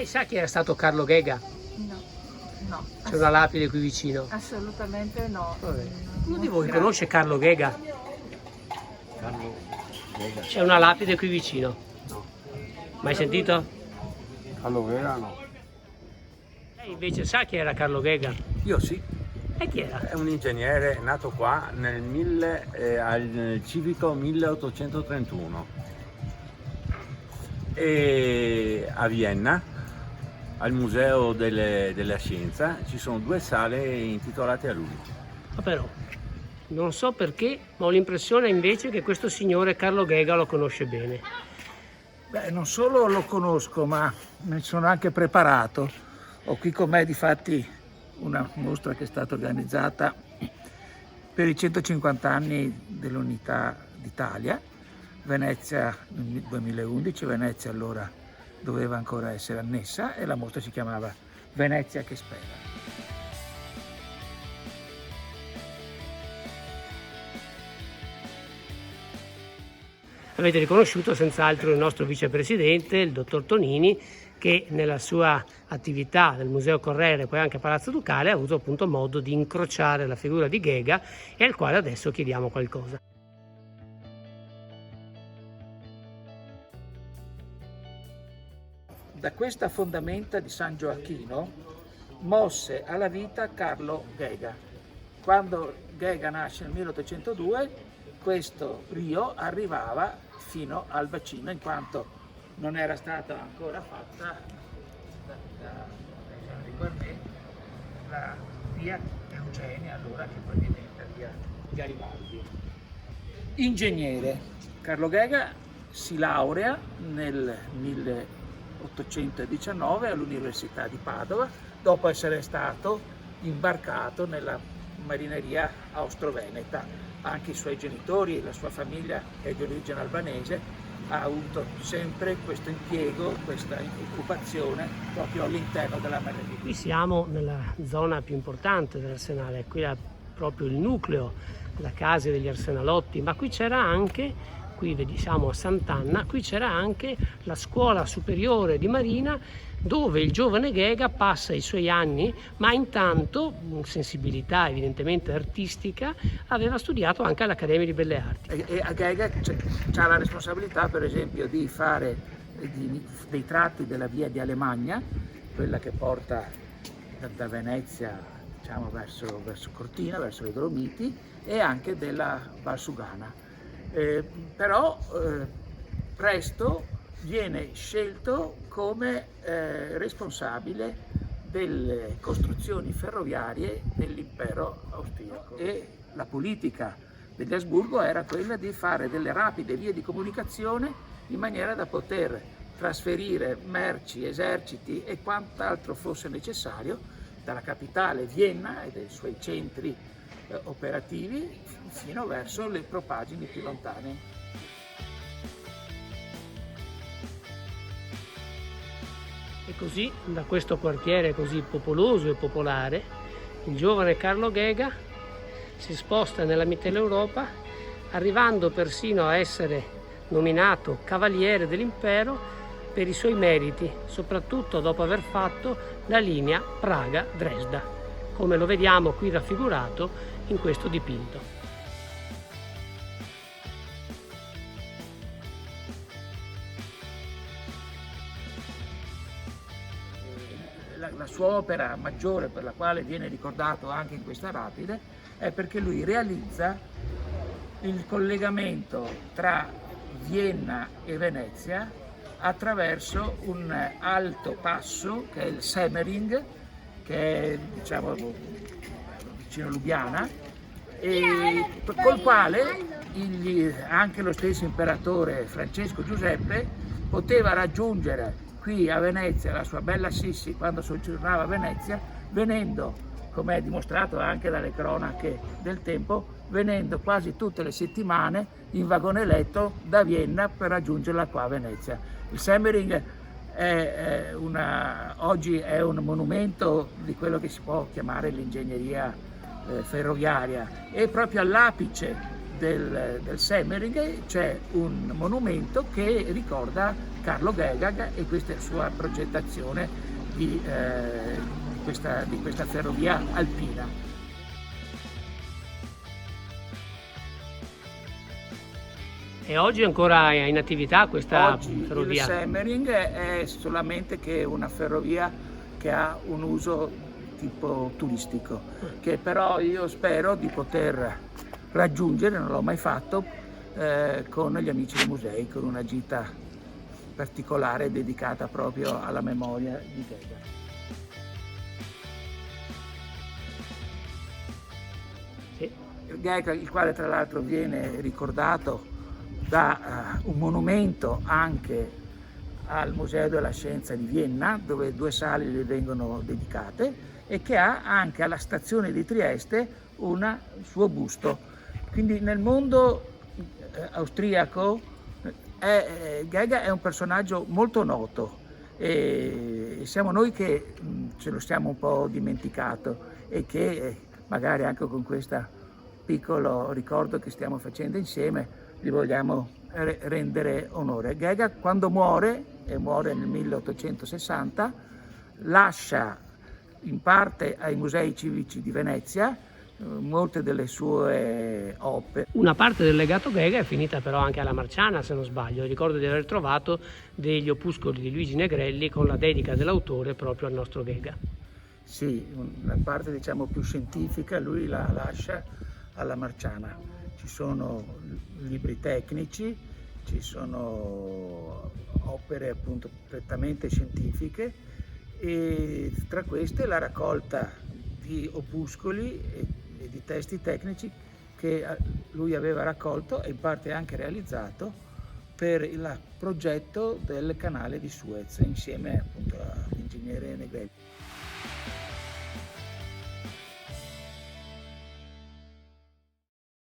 Lei sa chi era stato Carlo Ghega? No, no. C'è una lapide qui vicino. Assolutamente no. Vabbè. Uno di voi conosce Carlo Ghega? Carlo Ghega. C'è una lapide qui vicino. No. Mai sentito? Carlo Ghega no. Lei invece sa chi era Carlo Ghega? Io sì, E chi era? è un ingegnere nato qua al civico 1831 e a Vienna, al Museo della Scienza, ci sono 2 sale intitolate a lui. Ma però, non so perché, ma ho l'impressione invece che questo signore Carlo Ghega lo conosce bene. Beh, non solo lo conosco, ma mi sono anche preparato. Ho qui con me difatti una mostra che è stata organizzata per i 150 anni dell'Unità d'Italia, Venezia nel 2011, Venezia allora doveva ancora essere annessa e la mostra si chiamava Venezia che spera. Avete riconosciuto senz'altro il nostro vicepresidente, il dottor Tonini, che nella sua attività del Museo Correre e poi anche a Palazzo Ducale ha avuto appunto modo di incrociare la figura di Ghega e al quale adesso chiediamo qualcosa. Da questa fondamenta di San Gioacchino mosse alla vita Carlo Ghega. Quando Ghega nasce nel 1802, questo rio arrivava fino al bacino, in quanto non era stata ancora fatta da la via Eugenia, allora che poi diventa via Garibaldi. Ingegnere, Carlo Ghega si laurea nel 1819 all'Università di Padova, dopo essere stato imbarcato nella marineria austro-veneta. Anche i suoi genitori e la sua famiglia è di origine albanese, ha avuto sempre questo impiego, questa occupazione proprio all'interno della marineria. Qui siamo nella zona più importante dell'Arsenale, qui è proprio il nucleo, la casa degli arsenalotti, ma qui c'era anche, qui siamo a Sant'Anna, qui c'era anche la scuola superiore di marina dove il giovane Ghega passa i suoi anni, ma intanto, sensibilità evidentemente artistica, aveva studiato anche all'Accademia di Belle Arti. E a Ghega c'ha la responsabilità per esempio di fare dei tratti della via di Alemagna, quella che porta da Venezia diciamo, verso Cortina, verso le Dolomiti, e anche della Valsugana. Però presto viene scelto come responsabile delle costruzioni ferroviarie dell'impero austriaco e la politica degli Asburgo era quella di fare delle rapide vie di comunicazione in maniera da poter trasferire merci, eserciti e quant'altro fosse necessario dalla capitale Vienna e dai suoi centri operativi fino verso le propaggini più lontane. E così, da questo quartiere così popoloso e popolare, il giovane Carlo Ghega si sposta nella Mitteleuropa, arrivando persino a essere nominato Cavaliere dell'Impero per i suoi meriti, soprattutto dopo aver fatto la linea Praga-Dresda, come lo vediamo qui raffigurato in questo dipinto. La sua opera maggiore, per la quale viene ricordato anche in questa rapide, è perché lui realizza il collegamento tra Vienna e Venezia attraverso un alto passo che è il Semmering, che è diciamo vicino a Lubiana, e col quale anche lo stesso imperatore Francesco Giuseppe poteva raggiungere qui a Venezia la sua bella Sissi quando soggiornava a Venezia, venendo, come è dimostrato anche dalle cronache del tempo, venendo quasi tutte le settimane in vagone letto da Vienna per raggiungerla qua a Venezia. Il Semmering oggi è un monumento di quello che si può chiamare l'ingegneria ferroviaria, e proprio all'apice del Semmering c'è un monumento che ricorda Carlo Gygax e questa sua progettazione di questa ferrovia alpina. E oggi è ancora in attività questa Oggi ferrovia? il Semmering è solamente che una ferrovia che ha un uso tipo turistico, che però io spero di poter raggiungere, non l'ho mai fatto, con gli amici dei musei, con una gita particolare dedicata proprio alla memoria di Gygax. Sì. Gygax, il quale tra l'altro viene ricordato da un monumento anche al Museo della Scienza di Vienna, dove 2 sale le vengono dedicate, e che ha anche alla stazione di Trieste un suo busto. Quindi nel mondo austriaco Gygax è un personaggio molto noto e siamo noi che ce lo siamo un po' dimenticato e che magari anche con questo piccolo ricordo che stiamo facendo insieme gli vogliamo rendere onore. Gygax, quando muore, e muore nel 1860, lascia in parte ai musei civici di Venezia molte delle sue opere. Una parte del legato Gygax è finita però anche alla Marciana, se non sbaglio. Ricordo di aver trovato degli opuscoli di Luigi Negrelli con la dedica dell'autore proprio al nostro Gygax. Sì, la parte diciamo più scientifica lui la lascia alla Marciana. Ci sono libri tecnici, ci sono opere appunto prettamente scientifiche e tra queste la raccolta di opuscoli e di testi tecnici che lui aveva raccolto e in parte anche realizzato per il progetto del canale di Suez insieme appunto all'ingegnere Negrelli.